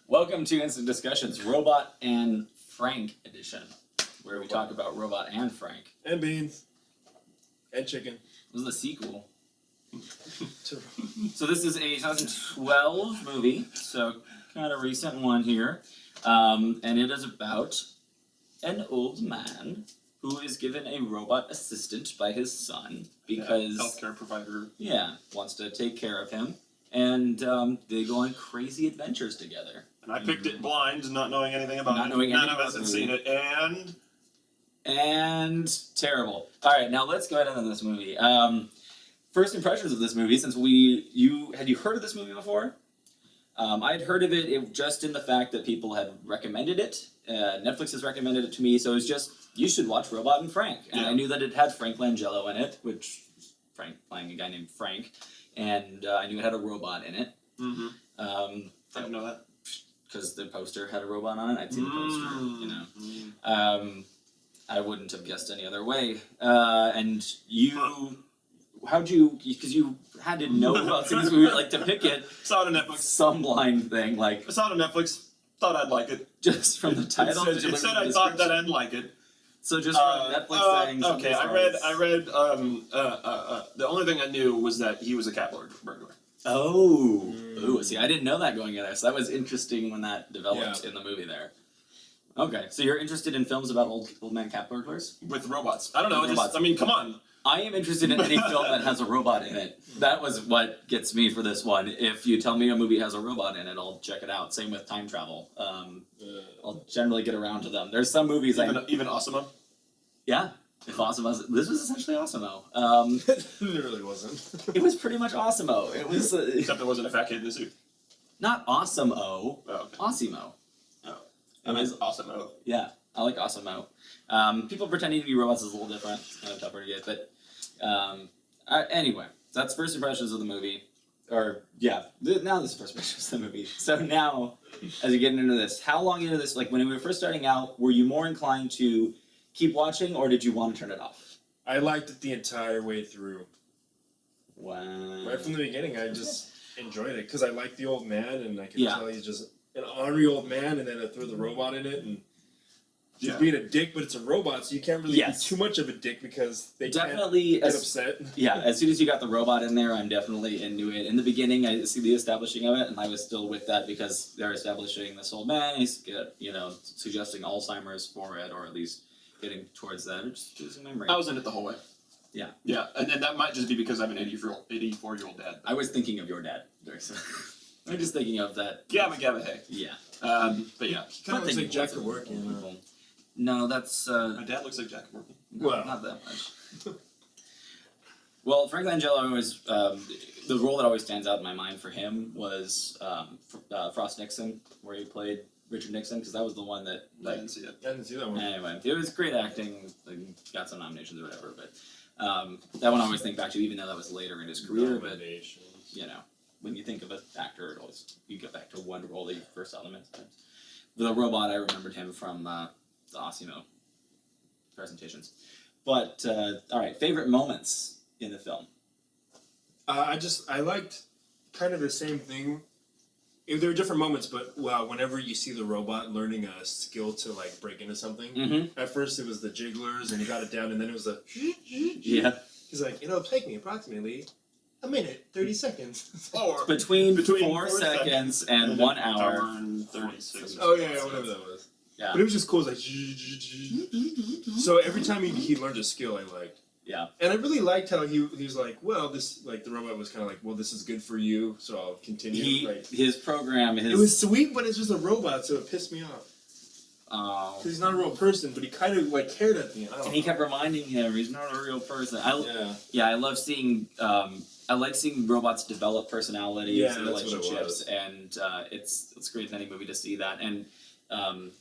Welcome to Instant Discussions, Robot and Frank edition, where we talk about Robot and Frank. And beans. And chicken. This is the sequel. So this is a 2012 movie, so kind of recent one here. And it is about an old man who is given a robot assistant by his son because... healthcare provider. Yeah, wants to take care of him. And they go on crazy adventures together. And I picked it blind, not knowing anything about Not it. knowing None anything of us about had the seen movie. it, And terrible. All right, now let's go ahead into this movie. First impressions of this movie, since had you heard of this movie before? I'd heard of it just in the fact that people had recommended it. Netflix has recommended it to me, so it was just, you should watch Robot and Frank. And Yeah. I knew that it had Frank Langella in it, which Frank playing a guy named Frank, and I knew it had a robot in it. Mm-hmm. I didn't know that. Because the poster had a robot on it. I'd seen the poster, you know. I wouldn't have guessed any other way. And you, how'd you, because you had to know about things, we were like to pick it, Saw it on Netflix. some blind thing, like I saw it on Netflix. Thought I'd like it. just from the title. It said I thought that I'd like it. So just from Netflix saying something. Okay, I read. The only thing I knew was that he was a cat burglar. Oh, ooh, see, I didn't know that going in there, so that was interesting when that developed Yeah. in the movie there. Okay, so you're interested in films about old man cat burglars? With robots. I don't know. Robots. I mean, come on. I am interested in any film that has a robot in it. That was what gets me for this one. If you tell me a movie has a robot in it, I'll check it out. Same with time travel. I'll generally get around to them. There's some movies Even Osimo. yeah. If Osimo, this was essentially Osimo. It literally wasn't. It was pretty much Osimo. It was Except there wasn't a fat kid in the suit. not Osimo, Oh, okay. Osimo. Oh. It was Osimo. yeah. I like Osimo. People pretending to be robots is a little different. It's kind of tougher to get, but anyway, that's first impressions of the movie. Or yeah, now this is first impressions of the movie. So now, as you're getting into this, how long into this? Like when we were first starting out, were you more inclined to keep watching, or did you want to turn it off? I liked it the entire way through. Wow. Right from the beginning, I just enjoyed it because I liked the old man, and I could Yeah. tell he's just an ornery old man, and then I threw the robot in it, and just Yeah. being a dick, but it's a robot, so you can't really Yes. be too much of a dick because they Definitely, can't get upset. yeah. As soon as you got the robot in there, I'm definitely into it. In the beginning, I see the establishing of it, and I was still with that because they're establishing this old man. He's suggesting Alzheimer's for it, or at least getting towards that, or just losing memory. I was in it the whole way. Yeah. Yeah, and that might just be because I'm an 84-year-old dad. I was thinking of your dad. I'm just thinking of that. Gabba, hey. Yeah. But yeah. Kind of looks like Jack of Kevorkian. No, that's My dad looks like Jack Morgan. not that much. Well, Frank Langella was the role that always stands out in my mind for him was Frost Nixon, where he played Richard Nixon, because that was the one that I didn't see it. I didn't see that one. Anyway, it was great acting. Like, got some nominations or whatever, but that one I always think back to, even though that was later in his career. But you know, when you think of an actor, it always you get back to one role that you first saw them in. Sometimes. The robot, I remembered him from the Osimo presentations. But all right, favorite moments in the film. I liked kind of the same thing. There were different moments, but whenever you see the robot learning a skill to like break into something, Mm-hmm. at first it was the jigglers and he got it down, and then it was the Yeah. He's like, it'll take me approximately a minute, 30 seconds. Or Between 4 4 seconds and 1 hour. and 36. Oh yeah, whatever that was. Yeah. But it was just cool. It was like, so every time he learned a skill, I liked. Yeah. And I really liked how he was like, well, this, like, the robot was kind of like, well, this is good for you, so I'll continue. His program, It was sweet, but it's just a robot, so it pissed me off. Oh. Because he's not a real person, but he kind of, like, cared at the end. And he kept reminding him he's not a real person. Yeah. I love seeing. I like seeing robots develop personalities Yeah, and that's what it relationships, was. and it's great in any movie to see that. And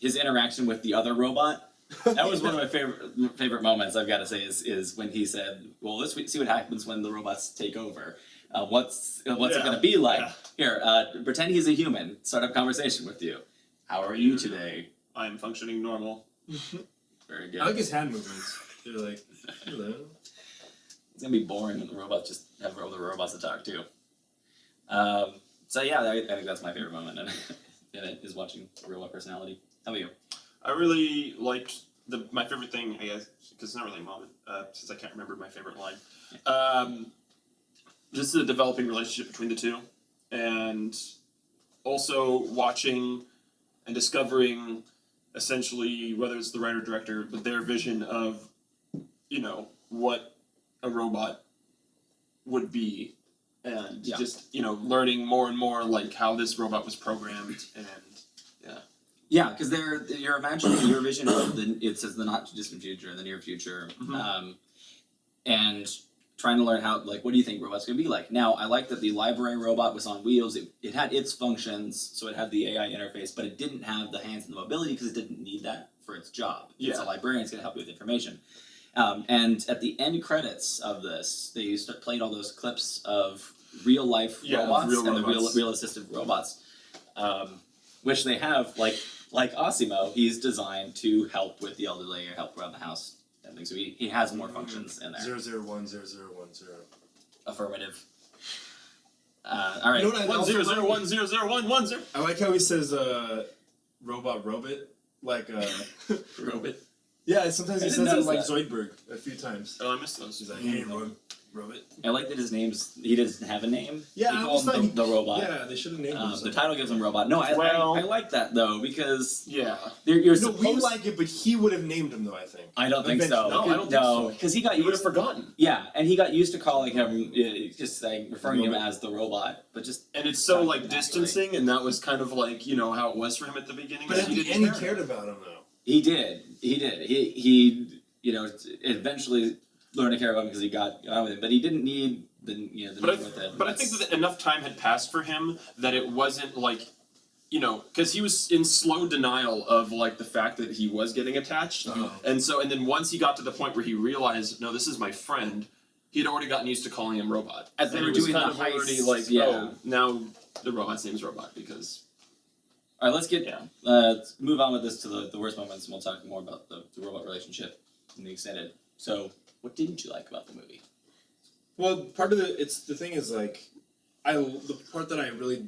his interaction with the other robot. That was one of my favorite moments. I've got to say is when he said, "Well, let's see what happens when the robots take over. What's it going to be like? Yeah. Here, pretend he's a human. Start a conversation with you. How are you today? I am functioning normal. Very good. I like his hand movements. They're like, hello. It's gonna be boring when the robots just have other robots to talk to. So yeah, I think that's my favorite moment in it. Is is watching a robot personality. How about you? I really liked my favorite thing, I guess, because it's not really a moment, since I can't remember my favorite line. Just the developing relationship between the two, and also watching and discovering, essentially, whether it's the writer or director, but their vision of, what a robot would be, and just, learning more and more, like, how this robot was programmed, and, Yeah, because you're imagining your vision of it says the not too distant future and the near future, and trying to learn how, like, what do you think robots going to be like? Now, I like that the library robot was on wheels. It had its functions, so it had the AI interface, but it didn't have the hands and the mobility because it didn't need that for its job. It's a librarian, it's going to help you with information. And at the end credits of this, they played all those clips of real life robots the real assistive robots, which they have, like Osimo, he's designed to help with the elderly or help around the house and things. So he has more functions in there. 0010010. Affirmative. All right. You know what I also 100100110. I like how he says robot, like Robot. yeah. Sometimes he I says didn't it notice like that. Zoidberg a few times. Oh, I missed those. He's like, hey, robot. I like that he doesn't have a name. Yeah, they I call always him thought the robot. Yeah, they should have named him. The something. title gives him robot. No, I like that though because you're No, supposed. we like it, but he would have named him though. I think. I don't think so. Eventually. No, I don't think so. because he got You would used. have forgotten. Yeah, and he got used to calling him, just saying, referring him as the robot, but just. And it's so, like, distancing, and that was kind of like, how it was for him at the beginning. But at he the didn't end, he care. cared about him though. He did. He eventually learned to care about him because he got on with it, but he didn't need the name with it. But I think that enough time had passed for him that it wasn't like, because he was in slow denial of, like, the fact that he was getting attached. And then once he got to the point where he realized, no, this is my friend, he'd already gotten used to calling him Robot. As they and were it was doing kind the of already heist, like, yeah. now the robot's name is Robot because. All right, let's get Yeah. let's move on with this to the worst moments, and we'll talk more about the robot relationship in the extended. So, what didn't you like about the movie? Well, part of the thing is like, the part that I really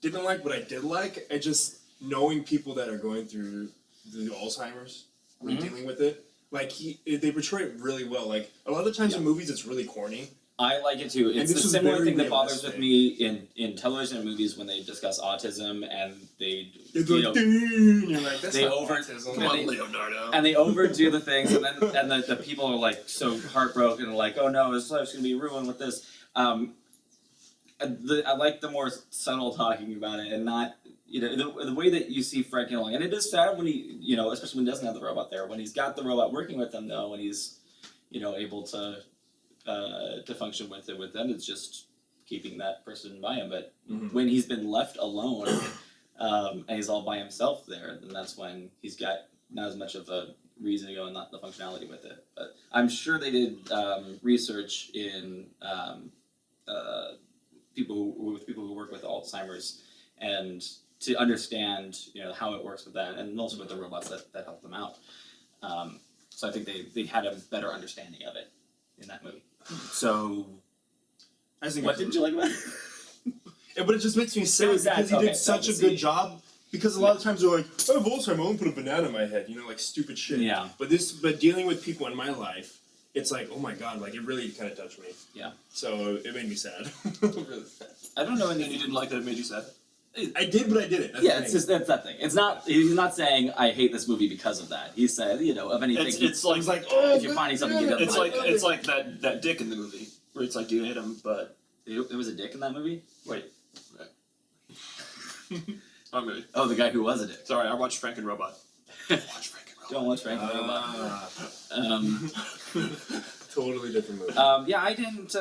didn't like, but I did like, I just knowing people that are going through the Alzheimer's, or dealing with it. Like they portray it really well. Like a lot of the times in movies, it's really corny. I like it too. It's this a was similar very thing that bothers realistic. with me in television and movies when they discuss autism and they It's like, "Ding," you're like, that's they not over- autism. Come on, Leonardo. and they overdo the things, and then the people are like so heartbroken and like, oh no, his life's gonna be ruined with this. I like the more subtle talking about it and not the way that you see Fred along. And it is sad when he especially when he doesn't have the robot there. When he's got the robot working with him though, when he's able to function with them, it's just keeping that person by him. But when he's been left alone and he's all by himself there, then that's when he's got not as much of a reason to go and not the functionality with it. But I'm sure they did research in people who work with Alzheimer's and to understand how it works with that, and also with the robots that help them out. So I think they had a better understanding of it in that movie. So, I think what didn't you like about it? Yeah, but it just makes me sad was sad, because he okay, did such a sad to good see. job. Because a lot of times they're like, I have Alzheimer's, I want to put a banana in my head, like stupid shit. Yeah. But dealing with people in my life, it's like, oh my god, like it really kind of touched me. Yeah. So it made me sad. Really sad. I don't know And anything. you didn't like that it made you sad? I did, but I didn't. That's Yeah, the it's thing. just that's that thing. It's not. He's not saying I hate this movie because of that. He said, of anything. It's like, It's like, oh, if you're finding something you don't it's like. like it's like that dick in the movie where it's like you hate him, but There was a dick in that movie. wait. Wrong movie. Oh, the guy who was a dick. Sorry, I watched Frank and Robot. Watch Frank and Robot. Don't watch Frank the Robot. Totally different movie. Yeah, I didn't.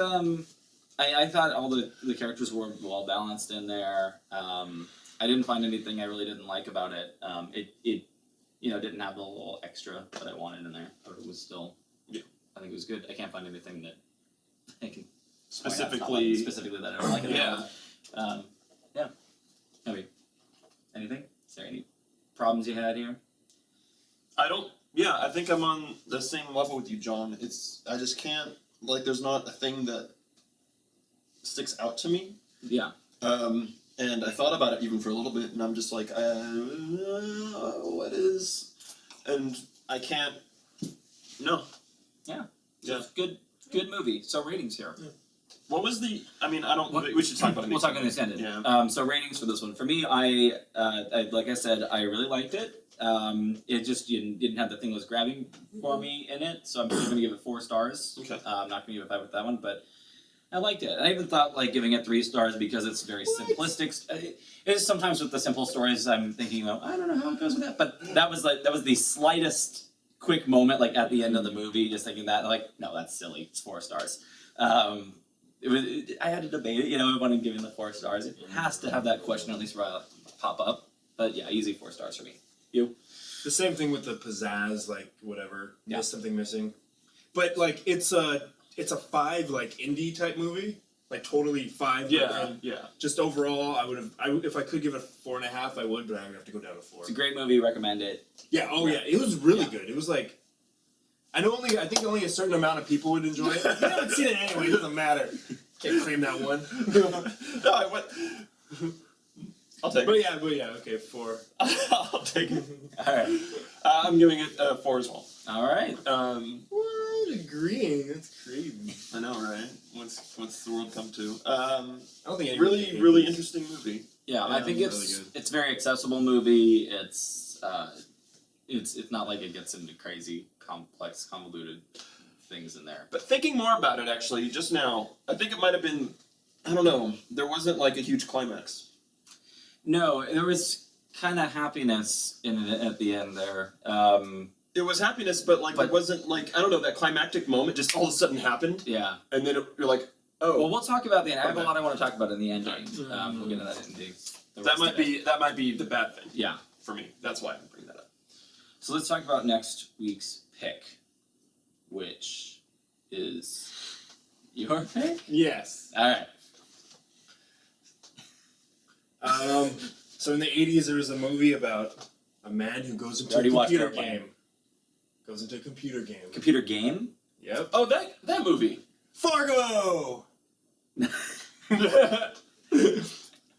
I thought all the characters were well balanced in there. I didn't find anything I really didn't like about it. It didn't have the little extra that I wanted in there, but it was still. Yeah. I think it was good. I can't find anything that I can Specifically, that I don't like. yeah. Yeah. Anyway, anything? Is there any problems you had here? I think I'm on the same level with you, John. I just can't, there's not a thing that sticks out to me. Yeah. and I thought about it even for a little bit, and I'm just like, what is, and I can't. No. Yeah. Yeah. Good movie. So ratings here. What was the? I mean, I don't. We should talk about it. We'll talk about the extended. Yeah. So ratings for this one. For me, I like I said, I really liked it. It just didn't have the thing that was grabbing for me in it, so I'm still gonna give it 4 stars. Okay. I'm not gonna give it 5 with that one, but I liked it. I even thought like giving it 3 stars because it's very simplistic. It is sometimes with the simple stories. I'm thinking, well, I don't know how it goes with that, but that was the slightest quick moment, like at the end of the movie, just thinking that, like, no, that's silly. It's 4 stars. I had to debate it, I wanted to give it the 4 stars. It has to have that question at least pop up. But yeah, easy 4 stars for me. You? The same thing with the pizzazz, like whatever. Yeah. There's something missing. But like it's a 5 like indie type movie. Like totally 5. Yeah. And just overall, if I could give it a 4.5, I would, but I'm gonna have to go down to 4. It's a great movie, recommend it. Yeah, yeah. It was really good. It was like I think only a certain amount of people would enjoy it. You haven't seen it anyway, it doesn't matter. Can't claim that one. No, I went. I'll take it. But yeah, okay, 4. I'll take it. Alright. I'm giving it 4 as well. Alright. What? Agreeing? That's crazy. I know, right? What's the world come to? I don't think anybody Really interesting movie. Yeah, I think it's really good. it's a very accessible movie. It's not like it gets into crazy, complex, convoluted things in there. But thinking more about it, actually, just now, I think it might have been. I don't know. There wasn't like a huge climax. No, there was kind of happiness in it at the end there. It was happiness, but it wasn't like, I don't know, that climactic moment just all of a sudden happened, Yeah. and then you're like, oh. Well, we'll talk about the end. I have a Okay. lot I want to talk about in the ending. We'll get into that in the that rest might of it. be the bad thing Yeah. for me. That's why I'm bringing that up. So let's talk about next week's pick, which is your pick. Yes. All right. So in the 80s, there was a movie about a man who goes into a Already watched computer Airplane. game. Goes into a computer game. Computer game. Yep. Oh, that movie. Fargo!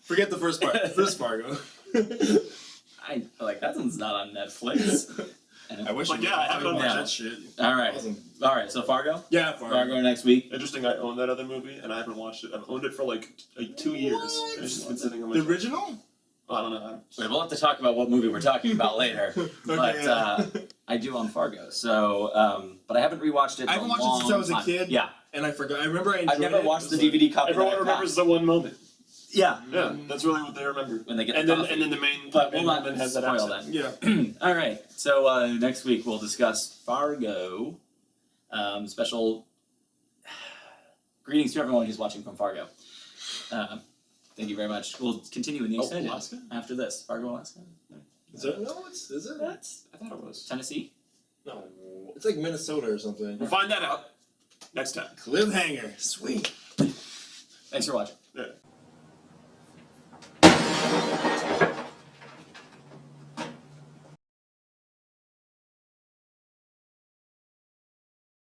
Forget the first part. First Fargo. I like that one's not on Netflix. I wish Like, I yeah, I haven't watched watched that shit. All right. Awesome. All right. So Fargo. Yeah, Fargo. Fargo next week. Interesting, I own that other movie, and I haven't watched it. I've owned it for like 2 years. What? And it's just been sitting on my The shelf. original? I don't know. Wait, we'll have to talk about what movie we're talking about later. But yeah. I do own Fargo. So, but I haven't rewatched it. I in haven't a watched it since I long was a time. kid. Yeah. And I forgot. I remember I enjoyed I've never it. watched the It was DVD copy. Everyone that I remembers passed. the one moment. Yeah. Yeah, that's really what they remember. When they get and the then coffee. and then the main But main we'll not woman has that spoil accent. that. Yeah. All right. So next week we'll discuss Fargo. Special greetings to everyone who's watching from Fargo. Thank you very much. We'll continue in the extended Alaska? after this. Fargo, Alaska. Is it? No, is it? That's I thought it was. Tennessee. No. It's like Minnesota or something. We'll find that out next time. Cliffhanger. Sweet. Thanks for watching.